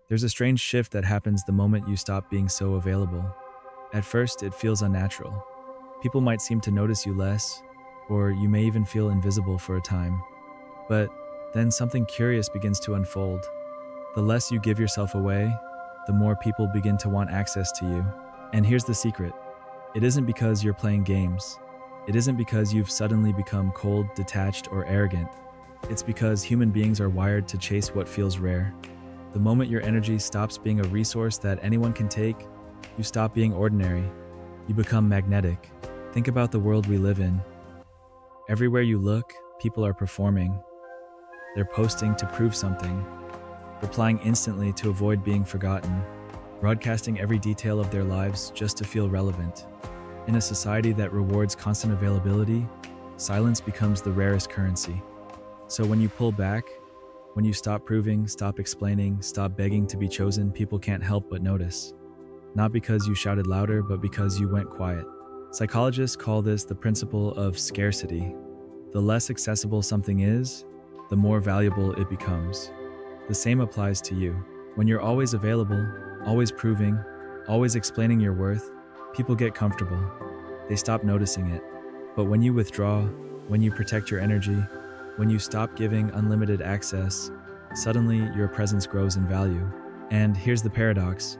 There's a strange shift that happens the moment you stop being so available. At first, it feels unnatural. People might seem to notice you less, or you may even feel invisible for a time. But then something curious begins to unfold. The less you give yourself away, the more people begin to want access to you. And here's the secret. It isn't because you're playing games. It isn't because you've suddenly become cold, detached, or arrogant. It's because human beings are wired to chase what feels rare. The moment your energy stops being a resource that anyone can take, you stop being ordinary. You become magnetic. Think about the world we live in. Everywhere you look, people are performing. They're posting to prove something, replying instantly to avoid being forgotten, broadcasting every detail of their lives just to feel relevant. In a society that rewards constant availability, silence becomes the rarest currency. So when you pull back, when you stop proving, stop explaining, stop begging to be chosen, people can't help but notice. Not because you shouted louder, but because you went quiet. Psychologists call this the principle of scarcity. The less accessible something is, the more valuable it becomes. The same applies to you. When you're always available, always proving, always explaining your worth, people get comfortable. They stop noticing it. But when you withdraw, when you protect your energy, when you stop giving unlimited access, suddenly your presence grows in value. And here's the paradox.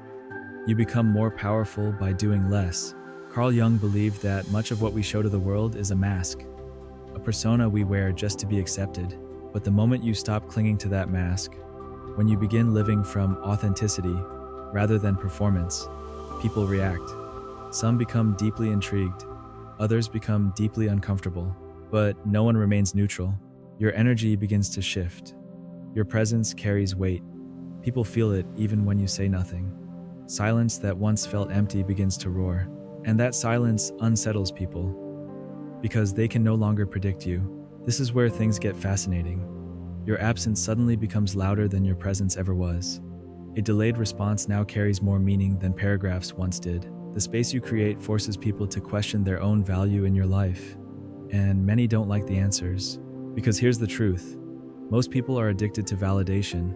You become more powerful by doing less. Carl Jung believed that much of what we show to the world is a mask, a persona we wear just to be accepted. But the moment you stop clinging to that mask, when you begin living from authenticity rather than performance, people react. Some become deeply intrigued, others become deeply uncomfortable, but no one remains neutral. Your energy begins to shift. Your presence carries weight. People feel it even when you say nothing. Silence that once felt empty begins to roar. And that silence unsettles people, because they can no longer predict you. This is where things get fascinating. Your absence suddenly becomes louder than your presence ever was. A delayed response now carries more meaning than paragraphs once did. The space you create forces people to question their own value in your life. And many don't like the answers. Because here's the truth. Most people are addicted to validation.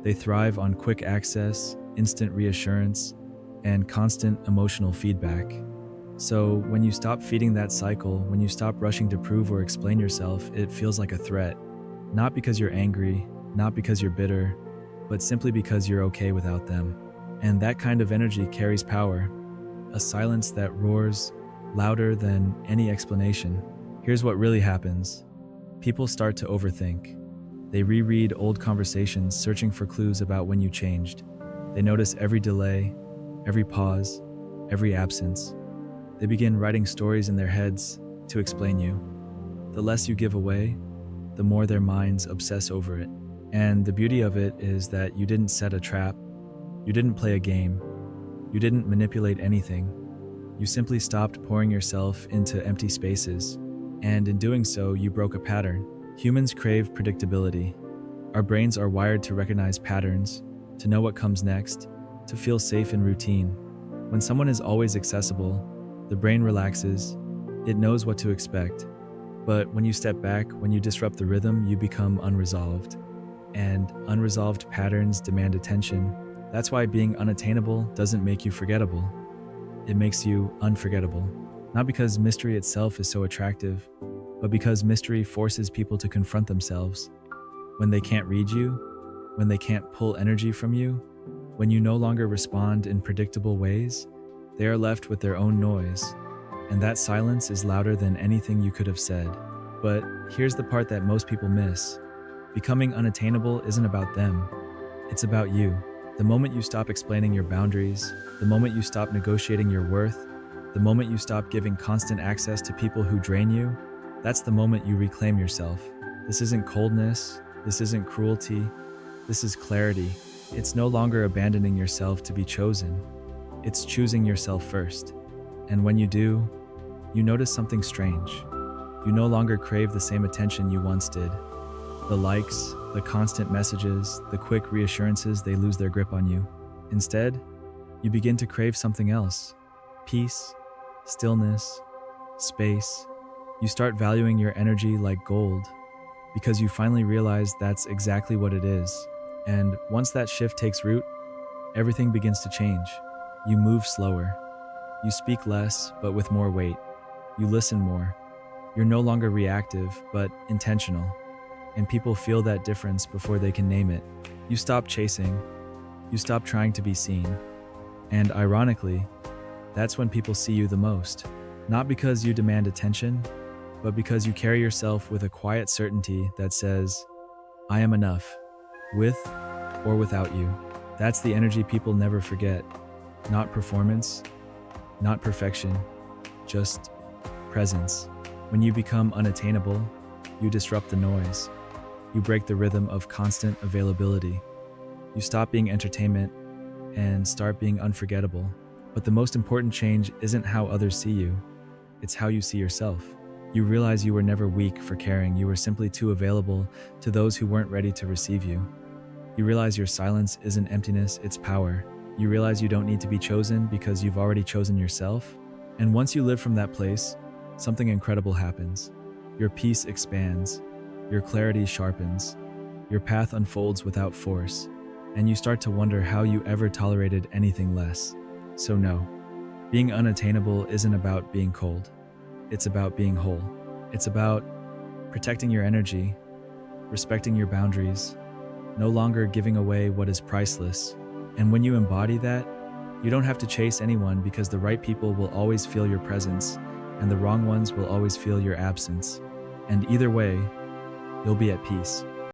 They thrive on quick access, instant reassurance, and constant emotional feedback. So when you stop feeding that cycle, when you stop rushing to prove or explain yourself, it feels like a threat. Not because you're angry, not because you're bitter, but simply because you're okay without them. And that kind of energy carries power, a silence that roars louder than any explanation. Here's what really happens. People start to overthink. They reread old conversations, searching for clues about when you changed. They notice every delay, every pause, every absence. They begin writing stories in their heads to explain you. The less you give away, the more their minds obsess over it. And the beauty of it is that you didn't set a trap, you didn't play a game, you didn't manipulate anything. You simply stopped pouring yourself into empty spaces. And in doing so, you broke a pattern. Humans crave predictability. Our brains are wired to recognize patterns, to know what comes next, to feel safe in routine. When someone is always accessible, the brain relaxes, it knows what to expect. But when you step back, when you disrupt the rhythm, you become unresolved. And unresolved patterns demand attention. That's why being unattainable doesn't make you forgettable. It makes you unforgettable. Not because mystery itself is so attractive, but because mystery forces people to confront themselves. When they can't read you, when they can't pull energy from you, when you no longer respond in predictable ways, they are left with their own noise. And that silence is louder than anything you could have said. But here's the part that most people miss. Becoming unattainable isn't about them. It's about you. The moment you stop explaining your boundaries, the moment you stop negotiating your worth, the moment you stop giving constant access to people who drain you, that's the moment you reclaim yourself. This isn't coldness, this isn't cruelty, this is clarity. It's no longer abandoning yourself to be chosen. It's choosing yourself first. And when you do, you notice something strange. You no longer crave the same attention you once did. The likes, the constant messages, the quick reassurances, they lose their grip on you. Instead, you begin to crave something else. Peace, stillness, space. You start valuing your energy like gold because you finally realize that's exactly what it is. And once that shift takes root, everything begins to change. You move slower. You speak less, but with more weight. You listen more. You're no longer reactive, but intentional. And people feel that difference before they can name it. You stop chasing. You stop trying to be seen. And ironically, that's when people see you the most. Not because you demand attention, but because you carry yourself with a quiet certainty that says, I am enough, with or without you. That's the energy people never forget. Not performance, not perfection, just presence. When you become unattainable, you disrupt the noise. You break the rhythm of constant availability. You stop being entertainment and start being unforgettable. But the most important change isn't how others see you, it's how you see yourself. You realize you were never weak for caring, you were simply too available to those who weren't ready to receive you. You realize your silence isn't emptiness, it's power. You realize you don't need to be chosen because you've already chosen yourself. And once you live from that place, something incredible happens. Your peace expands, your clarity sharpens, your path unfolds without force, and you start to wonder how you ever tolerated anything less. So no, being unattainable isn't about being cold. It's about being whole. It's about protecting your energy, respecting your boundaries, no longer giving away what is priceless. And when you embody that, you don't have to chase anyone because the right people will always feel your presence and the wrong ones will always feel your absence. And either way, you'll be at peace.